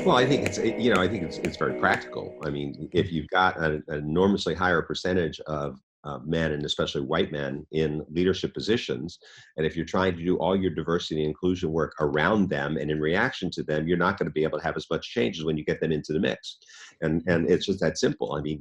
Well, I think I think it's very practical. I mean, if you've got an enormously higher percentage of men, and especially white men, in leadership positions, and if you're trying to do all your diversity and inclusion work around them and in reaction to them, you're not going to be able to have as much change as when you get them into the mix. And it's just that simple. I mean,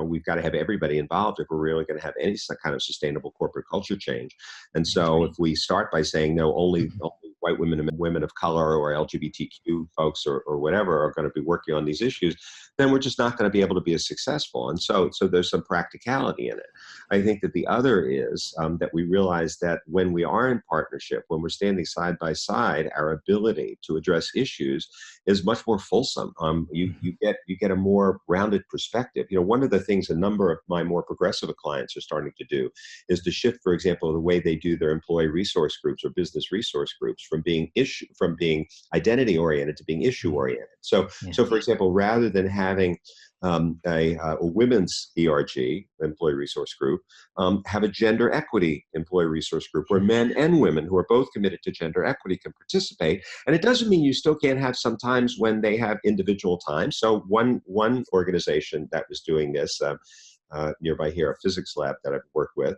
we've got to have everybody involved if we're really going to have any kind of sustainable corporate culture change. And I so, if agree. we start by saying no, Mhm. only white women and women of color or LGBTQ folks or whatever are going to be working on these issues, then we're just not going to be able to be as successful. And so there's some practicality in it. I think that the other is that we realize that when we are in partnership, when we're standing side by side, our ability to address issues is much more fulsome. Mhm. You get a more rounded perspective. One of the things a number of my more progressive clients are starting to do is to shift, for example, the way they do their employee resource groups or business resource groups from being identity oriented to being issue Mhm. oriented. So for Yes. example, rather than having a women's ERG, employee resource group, have a gender equity employee resource group where Mhm. men and women who are both committed to gender equity can participate. And it doesn't mean you still can't have some times when they have individual time. So one organization that was doing this, nearby here, a physics lab that I've worked with,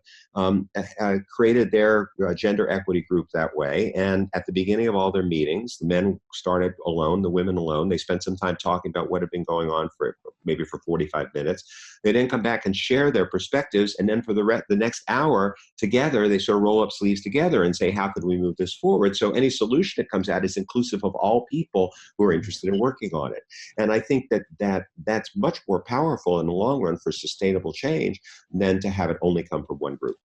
created their gender equity group that way. And at the beginning of all their meetings, the men started alone, the women alone. They spent some time talking about what had been going on for maybe for 45 minutes. They then come back and share their perspectives. And then for the next hour together, they sort of roll up sleeves together and say, how could we move this forward? So any solution that comes out is inclusive of all people who are interested in Yes. working on it. And I think that's much more powerful in the long run for sustainable change than to have it only come from one group.